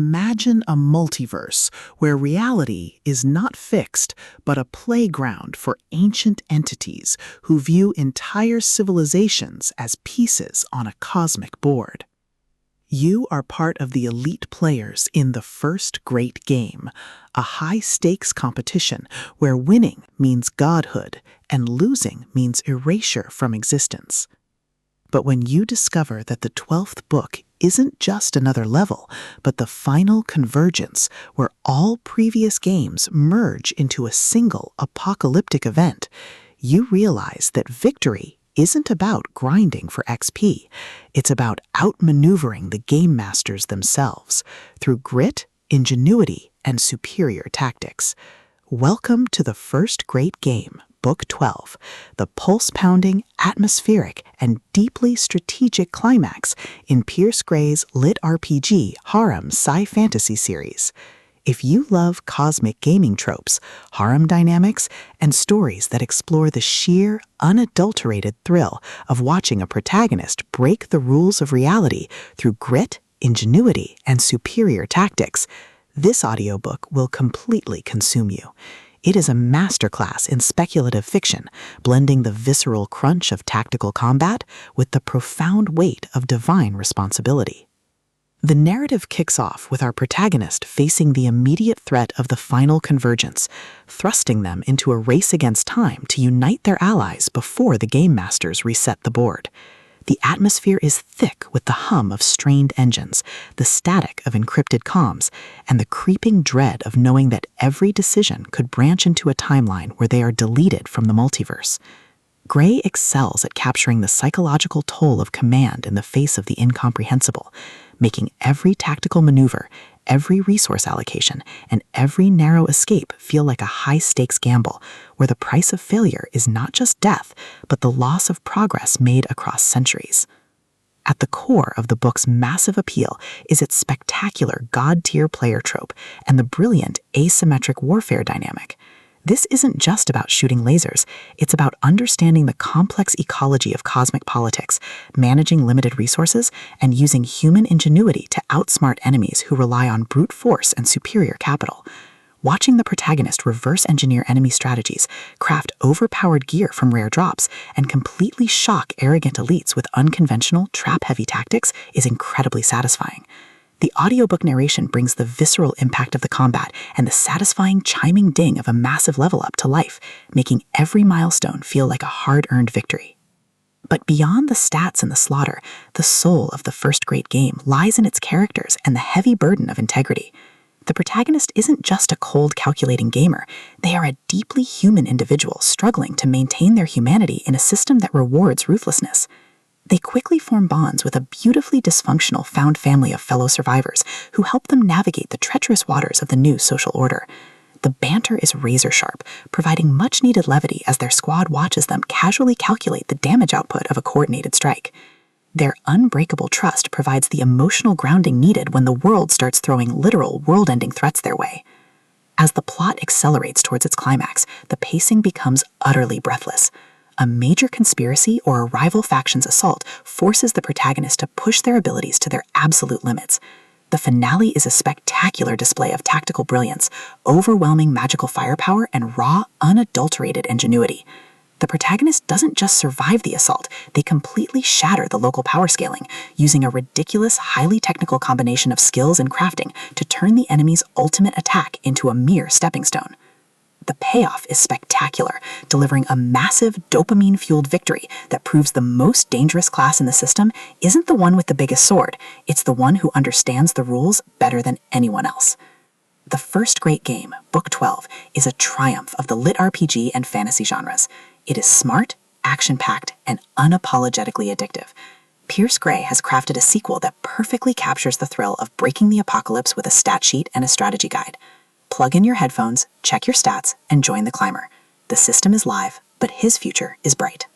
Imagine a multiverse where reality is not fixed, but a playground for ancient entities who view entire civilizations as pieces on a cosmic board. You are part of the elite players in the first great game, a high-stakes competition where winning means godhood and losing means erasure from existence. But when you discover that the 12th book isn't just another level, but the final convergence where all previous games merge into a single apocalyptic event, you realize that victory isn't about grinding for XP. It's about outmaneuvering the game masters themselves through grit, ingenuity, and superior tactics. Welcome to the first great game, Book 12, the pulse-pounding, atmospheric, and deeply strategic climax in Pierce Gray's LitRPG Harem sci-fantasy series. If you love cosmic gaming tropes, harem dynamics, and stories that explore the sheer, unadulterated thrill of watching a protagonist break the rules of reality through grit, ingenuity, and superior tactics, this audiobook will completely consume you. It is a masterclass in speculative fiction, blending the visceral crunch of tactical combat with the profound weight of divine responsibility. The narrative kicks off with our protagonist facing the immediate threat of the final convergence, thrusting them into a race against time to unite their allies before the game masters reset the board. The atmosphere is thick with the hum of strained engines, the static of encrypted comms, and the creeping dread of knowing that every decision could branch into a timeline where they are deleted from the multiverse. Gray excels at capturing the psychological toll of command in the face of the incomprehensible, making every tactical maneuver, every resource allocation, and every narrow escape feel like a high-stakes gamble, where the price of failure is not just death, but the loss of progress made across centuries. At the core of the book's massive appeal is its spectacular god-tier player trope and the brilliant asymmetric warfare dynamic. This isn't just about shooting lasers, it's about understanding the complex ecology of cosmic politics, managing limited resources, and using human ingenuity to outsmart enemies who rely on brute force and superior capital. Watching the protagonist reverse engineer enemy strategies, craft overpowered gear from rare drops, and completely shock arrogant elites with unconventional, trap-heavy tactics is incredibly satisfying. The audiobook narration brings the visceral impact of the combat and the satisfying chiming ding of a massive level up to life, making every milestone feel like a hard-earned victory. But beyond the stats and the slaughter, the soul of the first great game lies in its characters and the heavy burden of integrity. The protagonist isn't just a cold, calculating gamer. They are a deeply human individual struggling to maintain their humanity in a system that rewards ruthlessness. They quickly form bonds with a beautifully dysfunctional found family of fellow survivors who help them navigate the treacherous waters of the new social order. The banter is razor-sharp, providing much-needed levity as their squad watches them casually calculate the damage output of a coordinated strike. Their unbreakable trust provides the emotional grounding needed when the world starts throwing literal world-ending threats their way. As the plot accelerates towards its climax, the pacing becomes utterly breathless. A major conspiracy or a rival faction's assault forces the protagonist to push their abilities to their absolute limits. The finale is a spectacular display of tactical brilliance, overwhelming magical firepower, and raw, unadulterated ingenuity. The protagonist doesn't just survive the assault, they completely shatter the local power scaling, using a ridiculous, highly technical combination of skills and crafting to turn the enemy's ultimate attack into a mere stepping stone. The payoff is spectacular, delivering a massive dopamine-fueled victory that proves the most dangerous class in the system isn't the one with the biggest sword, it's the one who understands the rules better than anyone else. The first great game, Book 12, is a triumph of the LitRPG and fantasy genres. It is smart, action-packed, and unapologetically addictive. Pierce Gray has crafted a sequel that perfectly captures the thrill of breaking the apocalypse with a stat sheet and a strategy guide. Plug in your headphones, check your stats, and join the climber. The system is live, but his future is bright.